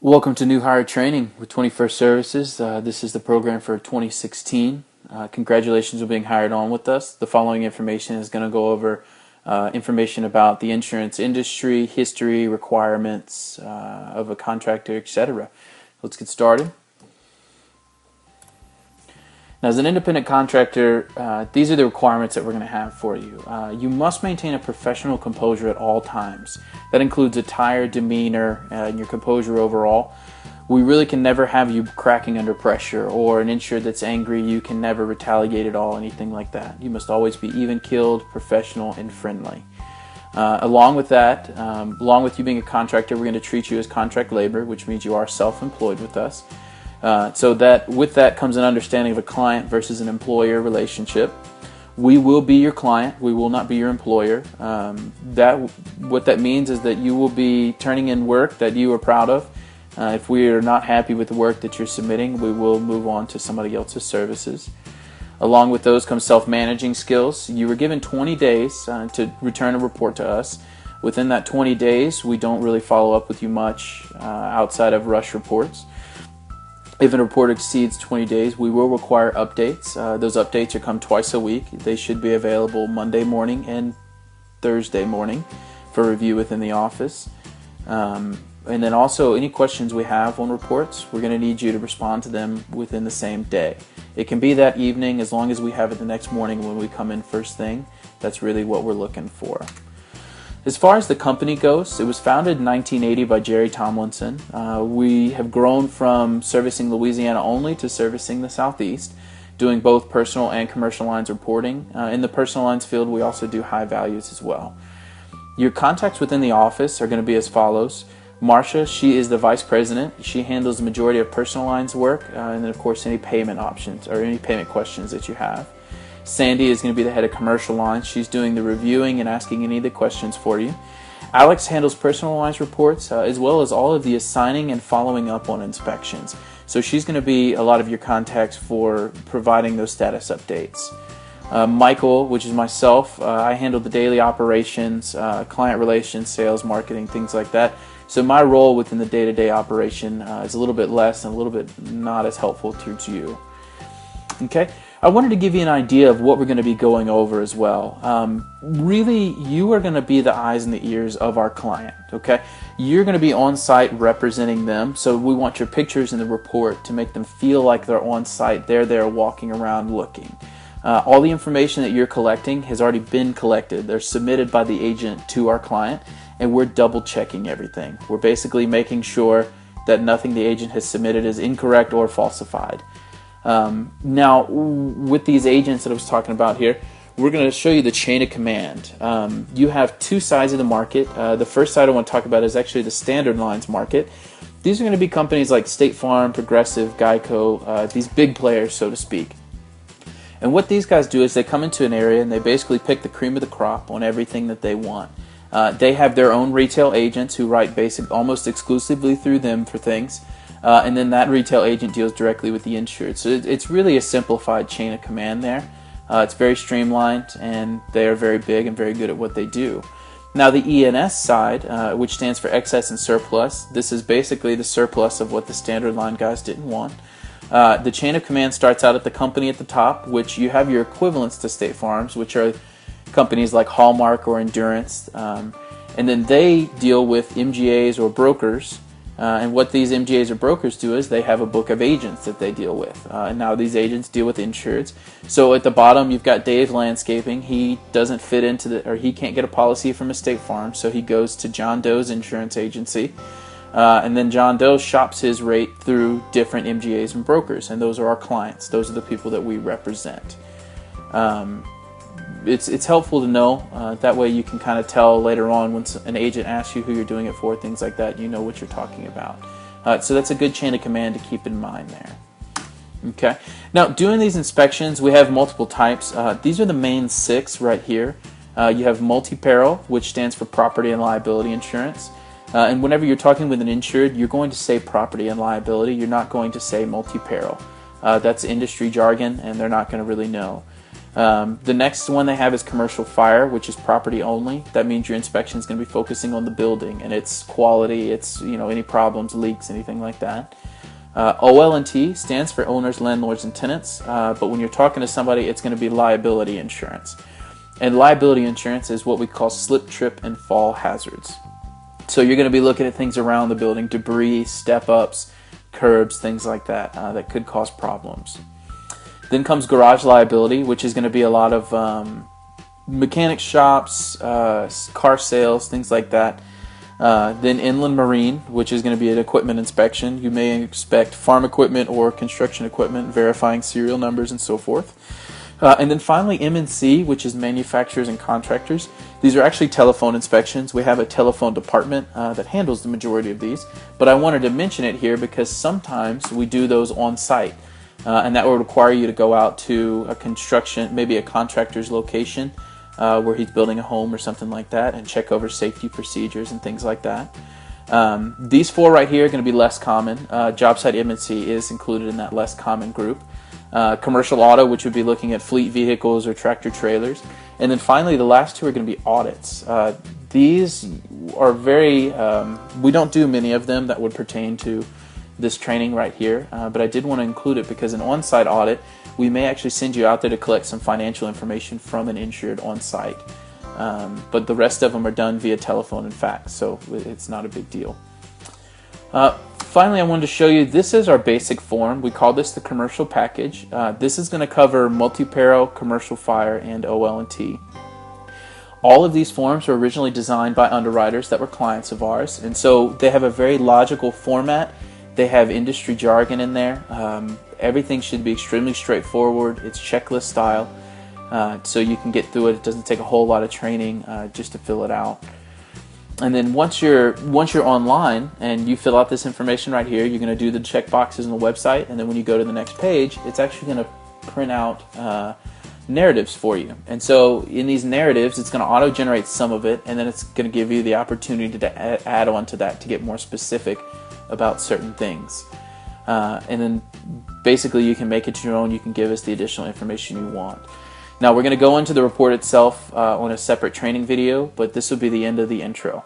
Welcome to New Hire Training with 21st Services. This is the program for 2016. Congratulations on being hired on with us. The following information is going to go over information about the insurance industry, history, requirements of a contractor, etc. Let's get started. Now, as an independent contractor, these are the requirements that we're going to have for you. You must maintain a professional composure at all times. That includes attire, demeanor, and your composure overall. We really can never have you cracking under pressure, or an insured that's angry. You can never retaliate at all, anything like that. You must always be even-keeled, professional, and friendly. Along with that, along with you being a contractor, we're going to treat you as contract labor, which means you are self-employed with us. So that with that comes an understanding of a client versus an employer relationship. We will be your client. We will not be your employer. What that means is that you will be turning in work that you are proud of. If we are not happy with the work that you're submitting, we will move on to somebody else's services. Along with those comes self-managing skills. You were given 20 days to return a report to us. Within that 20 days, we don't really follow up with you much outside of rush reports. If a report exceeds 20 days, we will require updates. Those updates come twice a week. They should be available Monday morning and Thursday morning for review within the office. And then also any questions we have on reports, we're going to need you to respond to them within the same day. It can be that evening as long as we have it the next morning when we come in first thing. That's really what we're looking for. As far as the company goes, it was founded in 1980 by Jerry Tomlinson. We have grown from servicing Louisiana only to servicing the Southeast, doing both personal and commercial lines reporting. In the personal lines field, we also do high values as well. Your contacts within the office are going to be as follows. Marcia, she is the vice president. She handles the majority of personal lines work, and then of course any payment options or any payment questions that you have. Sandy is going to be the head of commercial lines. She's doing the reviewing and asking any of the questions for you. Alex handles personal lines reports as well as all of the assigning and following up on inspections. So she's going to be a lot of your contacts for providing those status updates. Michael, which is myself, I handle the daily operations, client relations, sales, marketing, things like that. So my role within the day-to-day operation is a little bit less and a little bit not as helpful to you. Okay. I wanted to give you an idea of what we're going to be going over as well. Really, you are going to be the eyes and the ears of our client, okay? You're going to be on site representing them, so we want your pictures in the report to make them feel like they're on site. They're there walking around looking. All the information that you're collecting has already been collected. They're submitted by the agent to our client, and we're double checking everything. We're basically making sure that nothing the agent has submitted is incorrect or falsified. Now, with these agents that I was talking about here, we're going to show you the chain of command. You have two sides of the market. The first side I want to talk about is actually the standard lines market. These are going to be companies like State Farm, Progressive, Geico, these big players, so to speak. And what these guys do is they come into an area and they basically pick the cream of the crop on everything that they want. They have their own retail agents who write almost exclusively through them for things. And then that retail agent deals directly with the insured. So it's really a simplified chain of command there. It's very streamlined, and they are very big and very good at what they do. Now the E&S side, which stands for excess and surplus, this is basically the surplus of what the standard line guys didn't want. The chain of command starts out at the company at the top, which you have your equivalents to State Farms, which are companies like Hallmark or Endurance. And then they deal with MGAs or brokers. And what these MGAs or brokers do is they have a book of agents that they deal with. And now these agents deal with insureds. So at the bottom you've got Dave Landscaping. He doesn't fit into he can't get a policy from a State Farm, so he goes to John Doe's insurance agency. And then John Doe shops his rate through different MGAs and brokers, and those are our clients. Those are the people that we represent. It's helpful to know. That way you can kind of tell later on when an agent asks you who you're doing it for, things like that, you know what you're talking about. So that's a good chain of command to keep in mind there. Okay. Now, doing these inspections, we have multiple types. These are the main 6 right here. You have multi-peril, which stands for property and liability insurance. And whenever you're talking with an insured, you're going to say property and liability. You're not going to say multi-peril. That's industry jargon, and they're not going to really know. The next one they have is commercial fire, which is property only. That means your inspection is going to be focusing on the building and its quality, its any problems, leaks, anything like that. OL&T stands for owners, landlords, and tenants. But when you're talking to somebody, it's going to be liability insurance. And liability insurance is what we call slip, trip, and fall hazards. So you're going to be looking at things around the building, debris, step-ups, curbs, things like that, that could cause problems. Then comes garage liability, which is going to be a lot of mechanic shops, car sales, things like that. Then inland marine, which is going to be an equipment inspection. You may inspect farm equipment or construction equipment, verifying serial numbers and so forth. And then finally M&C, which is manufacturers and contractors. These are actually telephone inspections. We have a telephone department that handles the majority of these, but I wanted to mention it here because sometimes we do those on site. And that will require you to go out to a construction, maybe a contractor's location where he's building a home or something like that, and check over safety procedures and things like that. These four right here are going to be less common. Job site M&C is included in that less common group. Commercial auto, which would be looking at fleet vehicles or tractor trailers. And then finally, the last two are going to be audits. These are very, we don't do many of them that would pertain to this training right here, but I did want to include it because an on-site audit, we may actually send you out there to collect some financial information from an insured on-site. But the rest of them are done via telephone and fax, so it's not a big deal. Finally, I wanted to show you, this is our basic form. We call this the commercial package. This is going to cover multi-peril, commercial fire, and OL&T. All of these forms were originally designed by underwriters that were clients of ours, and so they have a very logical format. They have industry jargon in there. Everything should be extremely straightforward. It's checklist style, so you can get through it. It doesn't take a whole lot of training just to fill it out. And then once you're online and you fill out this information right here, you're going to do the check boxes on the website, and then when you go to the next page, it's actually going to print out narratives for you. And so in these narratives, it's going to auto-generate some of it, and then it's going to give you the opportunity to add on to that to get more specific about certain things. And then basically you can make it your own. You can give us the additional information you want. Now we're going to go into the report itself on a separate training video, but this will be the end of the intro.